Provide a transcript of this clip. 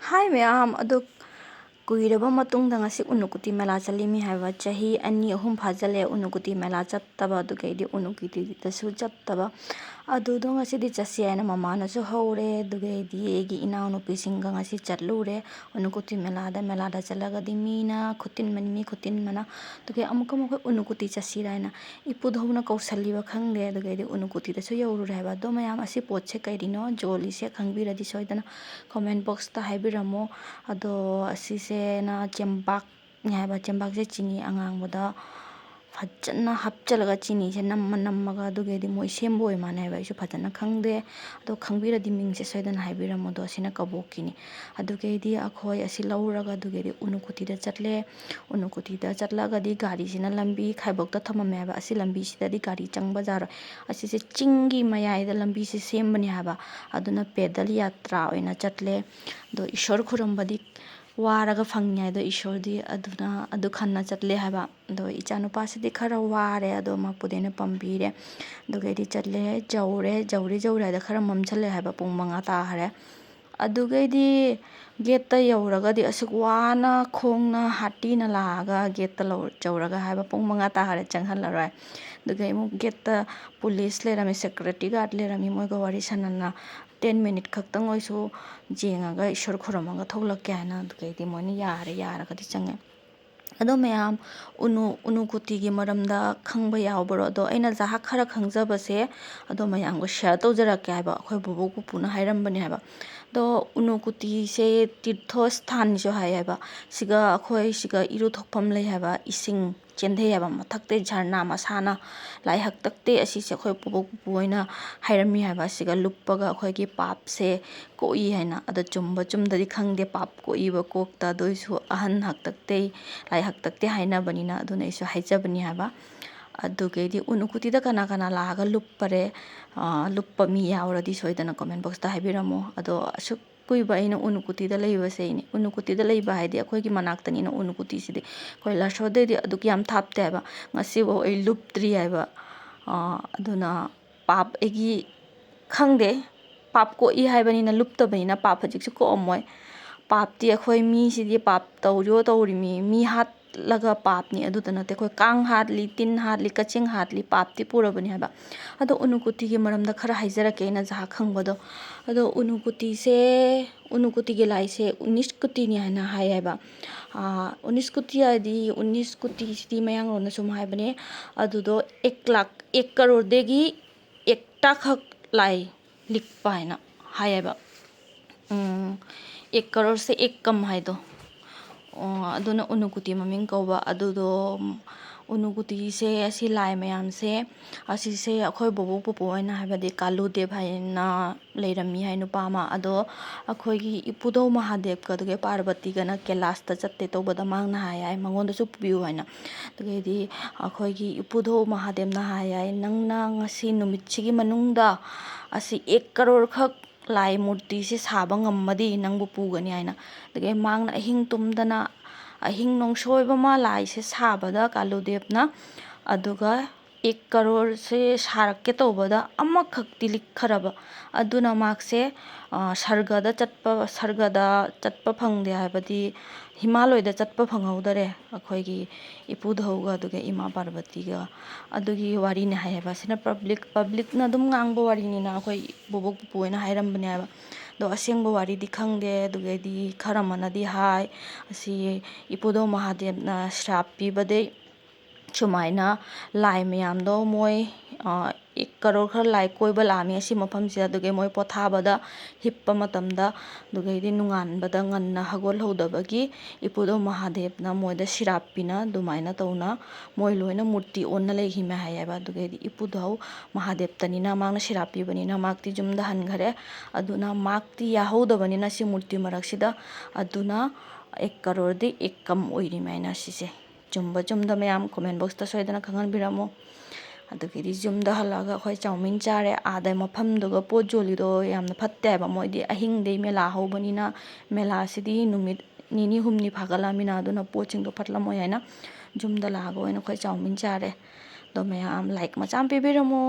Hi ꯃꯌꯥꯝ ꯑꯗꯣ ꯀꯨꯏꯔꯕ ꯃꯇꯨꯡꯗ ꯉꯁꯤ ꯎꯅꯨꯀꯨꯇꯤ ꯃꯦꯂꯥ ꯆꯠꯂꯤꯃꯤ ꯍꯥꯏꯕ ꯆꯍꯤ 2-3 ꯐꯥꯖꯤꯜꯂꯦ ꯎꯅꯨꯀꯨꯇꯤ ꯃꯦꯂꯥ ꯆꯠꯇꯕ ꯑꯗꯨꯒꯩꯗꯤ ꯎꯅꯨꯀꯨꯇꯤꯗꯁꯨ ꯆꯠꯇꯕ ꯑꯗꯨꯗꯣ ꯉꯁꯤꯗꯤ ꯆꯠꯁꯤ ꯍꯥꯏꯅ ꯃꯃꯥꯅꯁꯨ ꯍꯧꯔꯦ ꯑꯗꯨꯒꯩꯗꯤ ꯑꯩꯒꯤ ꯏꯅꯥꯎꯅꯨꯄꯤꯁꯤꯡꯒ ꯉꯁꯤ ꯆꯠꯂꯨꯔꯦ ꯎꯅꯨꯀꯨꯇꯤ ꯃꯦꯂꯥꯗ ꯆꯠꯂꯒꯗꯤ ꯃꯤꯅ ꯈꯨꯇꯤꯟꯕꯅꯤ ꯃꯤ ꯈꯨꯇꯤꯟꯕꯅ ꯑꯗꯨꯒꯤ ꯑꯃꯨꯛꯀ ꯃꯈꯣꯏ ꯎꯅꯨꯀꯨꯇꯤ ꯆꯠꯁꯤꯔ ꯍꯥꯏꯅ ꯏꯄꯨꯙꯧꯅ ꯀꯧꯁꯜꯂꯤꯕ ꯈꯪꯗꯦ ꯑꯗꯨꯒꯩꯗꯤ ꯎꯅꯨꯀꯨꯇꯤꯗꯁꯨ ꯌꯧꯔꯨꯔꯦ ꯍꯥꯏꯕ ꯑꯗꯣ ꯃꯌꯥꯝ ꯑꯁꯤ ꯄꯣꯠꯁꯦ ꯀꯔꯤꯅꯣ ꯖꯣꯜꯂꯤꯁꯦ ꯈꯪꯕꯤꯔꯗꯤ ꯁꯣꯏꯗꯅ ꯀꯣꯃꯦꯟ ꯕꯣꯛꯁꯇ ꯍꯥꯏꯕꯤꯔꯝꯃꯣ ꯑꯗꯣ ꯑꯁꯤꯁꯦꯅ ꯆꯦꯡꯄꯥꯛꯅꯤ ꯍꯥꯏꯕ ꯆꯦꯡꯄꯥꯛꯁꯦ ꯆꯤꯅꯤ ꯑꯉꯥꯡꯕꯗ ꯐꯖꯅ ꯍꯥꯞꯆꯜꯂꯒ ꯆꯤꯅꯤꯁꯦ ꯅꯝꯃꯒ ꯑꯗꯨꯒꯩꯗꯤ ꯃꯣꯏ ꯁꯦꯝꯕ ꯑꯣꯏ ꯃꯥꯜꯂꯦ ꯍꯥꯏꯕ ꯑꯩꯁꯨ ꯐꯖꯅ ꯈꯪꯗꯦ ꯑꯗꯣ ꯈꯪꯕꯤꯔꯗꯤ ꯃꯤꯡꯁꯦ ꯁꯣꯏꯗꯅ ꯍꯥꯏꯕꯤꯔꯝꯃꯣ ꯑꯗꯣ ꯑꯁꯤꯅ ꯀꯕꯣꯛꯀꯤꯅꯤ ꯑꯗꯨꯒꯩꯗꯤ ꯑꯩꯈꯣꯏ ꯑꯁꯤ ꯂꯧꯔꯒ ꯑꯗꯨꯒꯩꯗꯤ ꯎꯅꯨꯀꯨꯇꯤꯗ ꯆꯠꯂꯦ ꯎꯅꯨꯀꯨꯇꯤꯗ ꯆꯠꯂꯒꯗꯤ ꯒꯥꯔꯤꯁꯤꯅ ꯂꯝꯕꯤ ꯈꯥꯏꯕꯣꯛꯇ ꯊꯝꯃꯝꯃꯦ ꯍꯥꯏꯕ ꯑꯁꯤ ꯂꯝꯕꯤꯁꯤꯗꯗꯤ ꯒꯥꯔꯤ ꯆꯪꯕ ꯌꯥꯔꯣꯏ ꯑꯁꯤꯁꯦ ꯆꯤꯡꯒꯤ ꯃꯌꯥꯏꯗ ꯂꯝꯕꯤꯁꯦ ꯁꯦꯝꯕꯅꯤ ꯍꯥꯏꯕ ꯑꯗꯨꯅ ꯄꯦꯗꯜ ꯌꯥꯇ꯭ꯔꯥ ꯑꯣꯏꯅ ꯆꯠꯂꯦ ꯑꯗꯣ ꯏꯁꯣꯔ ꯈꯨꯔꯨꯝꯕꯗꯤ ꯋꯥꯔꯒ ꯐꯪꯉꯤ ꯍꯥꯏꯗꯣ ꯏꯁꯣꯔꯗꯤ ꯑꯗꯨꯅ ꯑꯗꯨ ꯈꯟꯅ ꯆꯠꯂꯦ ꯍꯥꯏꯕ ꯑꯗꯣ ꯏꯆꯥꯅꯨꯄꯥꯁꯤꯗꯤ ꯈꯔ ꯋꯥꯔꯦ ꯑꯗꯣ ꯃꯄꯨꯗꯤ ꯑꯩꯅ ꯄꯝꯕꯤꯔꯦ ꯑꯗꯨꯒꯩꯗꯤ ꯆꯠꯂꯦ ꯖꯧꯔꯦ ꯍꯥꯏꯗ ꯈꯔ ꯃꯝꯁꯜꯂꯦ ꯍꯥꯏꯕ ꯄꯨꯡ 5 ꯇꯥꯈꯔꯦ ꯑꯗꯨꯒꯩꯗꯤ ꯒꯦꯠꯇ ꯌꯧꯔꯒꯗꯤ ꯑꯁꯨꯛ ꯋꯥꯅ ꯈꯣꯡꯅ ꯍꯥꯇꯤꯅ ꯂꯥꯛꯑꯒ ꯒꯦꯠꯇ ꯌꯧꯔꯒ ꯍꯥꯏꯕ ꯄꯨꯡ 5 ꯇꯥꯈꯔꯦ ꯆꯪꯍꯜꯂꯔꯣꯏ ꯑꯗꯨꯒꯩ ꯑꯃꯨꯛ ꯒꯦꯠꯇ ꯄꯨꯂꯤꯁ ꯂꯩꯔꯝꯃꯤ ꯁꯦꯀꯨꯔꯤꯇꯤ ꯒꯥꯔꯗ ꯂꯩꯔꯝꯃꯤ ꯃꯣꯏꯒ ꯋꯥꯔꯤ ꯁꯥꯟꯅꯅ 10 ꯃꯤꯅꯤꯠ ꯈꯛꯇꯪ ꯑꯣꯏꯁꯨ ꯌꯦꯡꯉꯒ ꯏꯁꯣꯔ ꯈꯨꯔꯨꯝꯃꯒ ꯊꯣꯛꯂꯛꯀꯦ ꯍꯥꯏꯅ ꯑꯗꯨꯒꯩꯗꯤ ꯃꯣꯏꯅ ꯌꯥꯔꯒꯗꯤ ꯆꯪꯉꯦ ꯑꯗꯣ ꯃꯌꯥꯝ ꯎꯅꯨꯀꯨꯇꯤꯒꯤ ꯃꯔꯝꯗ ꯈꯪꯕ ꯌꯥꯎꯕꯔꯣ ꯑꯗꯣ ꯑꯩꯅ ꯈꯔ ꯈꯪꯖꯕꯁꯦ ꯑꯗꯣ ꯃꯌꯥꯝꯒ ꯁꯤꯌꯔ ꯇꯧꯖꯔꯛꯀꯦ ꯍꯥꯏꯕ ꯑꯩꯈꯣꯏ ꯕꯣꯕꯣꯛ ꯄꯨꯄꯨꯅ ꯍꯥꯏꯔꯝꯕꯅꯦ ꯍꯥꯏꯕ ꯑꯗꯣ ꯎꯅꯨꯀꯨꯇꯤꯁꯦ ꯇꯤꯔꯊꯣ ꯁꯊꯥꯟꯁꯨ ꯍꯥꯏ ꯍꯥꯏꯕ ꯁꯤꯒ ꯏꯔꯨꯊꯣꯛꯐꯝ ꯂꯩ ꯍꯥꯏꯕ ꯏꯁꯤꯡ ꯆꯦꯟꯊꯩ ꯍꯥꯏꯕ ꯃꯊꯛꯇꯩ ꯓꯔꯅꯥ ꯃꯁꯥꯅ ꯂꯥꯏ ꯍꯥꯛꯇꯛꯇꯩ ꯑꯁꯤꯁꯦ ꯑꯩꯈꯣꯏ ꯕꯣꯕꯣꯛ ꯄꯨꯄꯨ ꯍꯣꯏꯅ ꯍꯥꯏꯔꯝꯃꯤ ꯍꯥꯏꯕ ꯑꯁꯤꯒ ꯂꯨꯞꯄꯒ ꯑꯩꯈꯣꯏꯒꯤ ꯄꯥꯞꯁꯦ ꯀꯣꯛꯏ ꯍꯥꯏꯅ ꯑꯗꯣ ꯆꯨꯝꯗꯗꯤ ꯈꯪꯗꯦ ꯄꯥꯞ ꯀꯣꯛꯏꯕ ꯀꯣꯛꯇ ꯑꯗꯨꯏꯁꯨ ꯑꯍꯟ ꯍꯥꯛꯇꯛꯇꯩ ꯂꯥꯏ ꯍꯥꯛꯇꯛꯇꯩ ꯍꯥꯏꯅꯕꯅꯤꯅ ꯑꯗꯨꯅ ꯑꯩꯁꯨ ꯍꯥꯏꯖꯕꯅꯤ ꯍꯥꯏꯕ ꯑꯗꯨꯒꯩꯗꯤ ꯎꯅꯨꯀꯨꯇꯤꯗ ꯀꯅꯥ ꯂꯥꯛꯑꯒ ꯂꯨꯞꯄ ꯃꯤ ꯌꯥꯎꯔꯗꯤ ꯁꯣꯏꯗꯅ ꯀꯣꯃꯦꯟ ꯕꯣꯛꯁꯇ ꯍꯥꯏꯕꯤꯔꯝꯃꯣ ꯑꯗꯣ ꯑꯁꯨꯛ ꯀꯨꯏꯕ ꯑꯩꯅ ꯎꯅꯨꯀꯨꯇꯤꯗ ꯂꯩꯕꯁꯦ ꯎꯅꯨꯀꯨꯇꯤꯗ ꯂꯩꯕ ꯍꯥꯏꯗꯤ ꯑꯩꯈꯣꯏꯒꯤ ꯃꯅꯥꯛꯇꯅꯤꯅ ꯎꯅꯨꯀꯨꯇꯤꯁꯤꯗꯤ ꯑꯩꯈꯣꯏ ꯂꯥꯁꯣꯗꯩꯗꯤ ꯑꯗꯨꯛ ꯌꯥꯝ ꯊꯥꯞꯇꯦ ꯍꯥꯏꯕ ꯉꯁꯤꯐꯥꯎ ꯑꯩ ꯂꯨꯞꯇ꯭ꯔꯤ ꯍꯥꯏꯕ ꯑꯗꯨꯅ ꯄꯥꯞ ꯑꯩꯒꯤ ꯈꯪꯗꯦ ꯄꯥꯞ ꯀꯣꯛꯏ ꯍꯥꯏꯕꯅꯤꯅ ꯂꯨꯞꯇꯕꯅꯤꯅ ꯄꯥꯞ ꯍꯧꯖꯤꯛꯁꯨ ꯀꯣꯛꯑꯝꯃꯣꯏ ꯄꯥꯞꯇꯤ ꯑꯩꯈꯣꯏ ꯃꯤꯁꯤꯗꯤ ꯄꯥꯞ ꯇꯧꯔꯤꯃꯤ ꯃꯤ ꯍꯥꯠꯂꯒ ꯄꯥꯞꯅꯤ ꯑꯗꯨꯗ ꯅꯠꯇꯦ ꯑꯩꯈꯣꯏ ꯀꯥꯡ ꯍꯥꯠꯂꯤ ꯇꯤꯟ ꯍꯥꯠꯂꯤ ꯀꯛꯆꯦꯡ ꯍꯥꯠꯂꯤ ꯄꯥꯞꯇꯤ ꯄꯨꯔꯕꯅꯤ ꯍꯥꯏꯕ ꯑꯗꯣ ꯎꯅꯨꯀꯨꯇꯤꯒꯤ ꯃꯔꯝꯗꯈꯔ ꯍꯥꯏꯖꯔꯛꯀꯦ ꯑꯩꯅ ꯈꯪꯕꯗꯣ ꯑꯗꯣ ꯎꯅꯨꯀꯨꯇꯤꯒꯤ ꯂꯥꯏꯁꯦ ꯎꯅꯤꯁꯀꯨꯇꯤꯅꯤ ꯍꯥꯏꯅ ꯍꯥꯏꯌꯦꯕ ꯎꯅꯤꯁꯀꯨꯇꯤ ꯍꯥꯏꯗꯤ ꯎꯅꯤꯁꯀꯨꯇꯤꯁꯤꯗꯤ ꯃꯌꯥꯡꯂꯣꯟꯗ ꯁꯨꯝ ꯍꯥꯏꯕꯅꯦ ꯑꯗꯨꯗꯣ 1 ꯀꯔꯣꯔꯗꯒꯤ 1 ꯈꯛ ꯂꯥꯏ ꯂꯤꯛꯄ ꯍꯥꯏꯅ ꯍꯥꯏꯌꯦꯕ 1 ꯀꯔꯣꯔꯁꯦ 1 ꯀꯝ ꯍꯥꯏꯗꯣ ꯑꯗꯨꯅ ꯎꯅꯨꯀꯨꯇꯤ ꯃꯃꯤꯡ ꯀꯧꯕ ꯑꯗꯨꯗꯣ ꯎꯅꯨꯀꯨꯇꯤꯁꯦ ꯑꯁꯤ ꯂꯥꯏ ꯃꯌꯥꯝꯁꯦ ꯑꯁꯤꯁꯦ ꯑꯩꯈꯣꯏ ꯕꯣꯕꯣꯛ ꯄꯨꯄꯨ ꯍꯣꯏꯅ ꯍꯥꯏꯕꯗꯤ ꯀꯥꯂꯨꯗꯦꯕ ꯍꯥꯏꯅ ꯂꯩꯔꯝꯃꯤ ꯍꯥꯏ ꯅꯨꯄꯥ ꯑꯃ ꯑꯗꯣ ꯑꯩꯈꯣꯏꯒꯤ ꯏꯄꯨꯙꯧ ꯃꯍꯥꯗꯦꯕꯀ ꯑꯗꯨꯒ ꯄꯥꯔꯕꯇꯤꯒꯅ ꯀꯩꯂꯥꯁꯇ ꯆꯠꯇꯦ ꯇꯧꯕꯗ ꯃꯥꯡꯅ ꯍꯥꯏ ꯃꯉꯣꯟꯗꯁꯨ ꯄꯨꯕꯤꯌꯨ ꯍꯥꯏꯅ ꯑꯗꯨꯒꯩꯗꯤ ꯑꯩꯈꯣꯏꯒꯤ ꯏꯄꯨꯙꯧ ꯃꯍꯥꯗꯦꯕꯅ ꯍꯥꯏ ꯅꯪꯅ ꯉꯁꯤ ꯅꯨꯃꯤꯠꯁꯤꯒꯤ ꯃꯅꯨꯡꯗ ꯑꯁꯤ 1 ꯀꯔꯣꯔ ꯈꯛ ꯂꯥꯏ ꯃꯨꯔꯇꯤꯁꯦ ꯁꯥꯕ ꯉꯝꯃꯗꯤ ꯅꯪꯕꯨ ꯄꯨꯒꯅꯤ ꯍꯥꯏꯅ ꯑꯗꯨꯗꯒꯤ ꯃꯥꯡꯅ ꯑꯍꯤꯡ ꯇꯨꯝꯗꯅ ꯑꯍꯤꯡ ꯅꯣꯡꯁꯣꯏꯕ ꯑꯃ ꯂꯥꯏꯁꯦ ꯁꯥꯕꯗ ꯀꯥꯂꯨꯗꯦꯕꯅ ꯑꯗꯨꯒ 1 ꯀꯔꯣꯔꯁꯦ ꯁꯥꯔꯛꯀꯦ ꯇꯧꯕꯗ ꯑꯃꯈꯛꯇꯤ ꯂꯤꯛꯈ꯭ꯔꯕ ꯑꯗꯨꯅ ꯃꯥꯁꯦ ꯁꯔꯒꯗ ꯆꯠꯄ ꯐꯪꯗꯦ ꯍꯥꯏꯕꯗꯤ ꯍꯤꯃꯥꯂꯣꯏꯗ ꯆꯠꯄ ꯐꯪꯍꯧꯗꯔꯦ ꯑꯩꯈꯣꯏꯒꯤ ꯏꯄꯨꯙꯧꯒ ꯑꯗꯨꯒ ꯏꯃꯥ ꯄꯥꯔꯕꯇꯤꯒ ꯑꯗꯨꯒꯤ ꯋꯥꯔꯤꯅꯤ ꯍꯥꯏꯌꯦꯕ ꯁꯤꯅ ꯄꯕ꯭ꯂꯤꯛꯅ ꯑꯗꯨꯝ ꯉꯥꯡꯕ ꯋꯥꯔꯤꯅꯤꯅ ꯑꯩꯈꯣꯏ ꯕꯣꯕꯣꯛ ꯄꯨꯄꯨ ꯍꯣꯏꯅ ꯍꯥꯏꯔꯝꯕꯅꯦ ꯍꯥꯏꯕ ꯑꯗꯣ ꯑꯁꯦꯡꯕ ꯋꯥꯔꯤꯗꯤ ꯈꯪꯗꯦ ꯑꯗꯨꯒꯩꯗꯤ ꯈꯔ ꯑꯃꯅꯗꯤ ꯍꯥꯏ ꯑꯁꯤ ꯏꯄꯨꯙꯧ ꯃꯍꯥꯗꯦꯕꯅ ꯁ꯭ꯔꯥꯞ ꯄꯤꯕꯗꯩ ꯁꯨꯃꯥꯏꯅ ꯂꯥꯏ ꯃꯌꯥꯝꯗꯣ ꯃꯣꯏ 1 ꯀꯔꯣꯔ ꯈꯔ ꯂꯥꯏ ꯀꯣꯏꯕ ꯂꯥꯛꯑꯝꯃꯤ ꯑꯁꯤ ꯃꯐꯝꯁꯤꯗ ꯑꯗꯨꯒꯤ ꯃꯣꯏ ꯄꯣꯊꯥꯕꯗ ꯍꯤꯞꯄ ꯃꯇꯝꯗ ꯑꯗꯨꯒꯩꯗꯤ ꯅꯣꯡꯉꯥꯟꯕꯗ ꯉꯟꯅ ꯍꯧꯒꯠꯍꯧꯗꯕꯒꯤ ꯏꯄꯨꯙꯧ ꯃꯍꯥꯗꯦꯕꯅ ꯃꯣꯏꯗ ꯁꯤꯔꯥꯞ ꯄꯤꯅ ꯑꯗꯨꯃꯥꯏꯅ ꯇꯧꯅ ꯃꯣꯏ ꯂꯣꯏꯅ ꯃꯨꯔꯇꯤ ꯑꯣꯟꯅ ꯂꯩꯈꯤꯃꯦ ꯍꯥꯏꯌꯦꯕ ꯑꯗꯨꯒꯩꯗꯤ ꯏꯄꯨꯙꯧ ꯃꯍꯥꯗꯦꯕꯇꯅꯤꯅ ꯃꯥꯅ ꯁꯤꯔꯥꯞ ꯄꯤꯕꯅꯤꯅ ꯃꯥꯛꯇꯤ ꯌꯨꯝꯗ ꯍꯟꯈꯔꯦ ꯑꯗꯨꯅ ꯃꯥꯛꯇꯤ ꯌꯥꯍꯧꯗꯕꯅꯤꯅ ꯁꯤ ꯃꯨꯔꯇꯤ ꯃꯔꯛꯁꯤꯗ ꯑꯗꯨꯅ 1 ꯀꯔꯣꯔꯗꯤ 1 ꯀꯝ ꯑꯣꯏꯔꯤꯃꯦ ꯍꯥꯏꯅ ꯁꯤꯁꯦ ꯆꯨꯝꯗ ꯃꯌꯥꯝ ꯀꯣꯃꯦꯟ ꯕꯣꯛꯁꯇ ꯁꯣꯏꯗꯅ ꯈꯪꯍꯟꯕꯤꯔꯝꯃꯣ ꯑꯗꯨꯒꯤꯗꯤ ꯌꯨꯝꯗ ꯍꯜꯂꯛꯑꯒ ꯑꯩꯈꯣꯏ ꯆꯥꯎꯃꯤꯟ ꯆꯥꯔꯦ ꯑꯥꯗ ꯃꯐꯝꯗꯨꯒ ꯄꯣꯠ ꯌꯣꯜꯂꯤꯗꯣ ꯌꯥꯝꯅ ꯐꯠꯇꯦ ꯍꯥꯏꯕ ꯃꯣꯏꯗꯤ ꯑꯍꯤꯡꯗꯩ ꯃꯦꯂꯥ ꯍꯧꯕꯅꯤꯅ ꯃꯦꯂꯥꯁꯤꯗꯤ ꯅꯨꯃꯤꯠ 2-3 ꯐꯥꯒꯠꯂꯛꯑꯃꯤꯅ ꯑꯗꯨꯅ ꯄꯣꯠꯁꯤꯡꯗꯣ ꯐꯠꯂꯝꯃꯣꯏ ꯍꯥꯏꯅ ꯌꯨꯝꯗ ꯂꯥꯛꯑꯒ ꯑꯣꯏꯅ ꯑꯩꯈꯣꯏ ꯆꯥꯎꯃꯤꯟ ꯆꯥꯔꯦ ꯑꯗꯣ ꯃꯌꯥꯝ ꯂꯥꯏꯛ ꯃꯆꯥ ꯑꯃ ꯄꯤꯕꯤꯔꯝꯃꯣ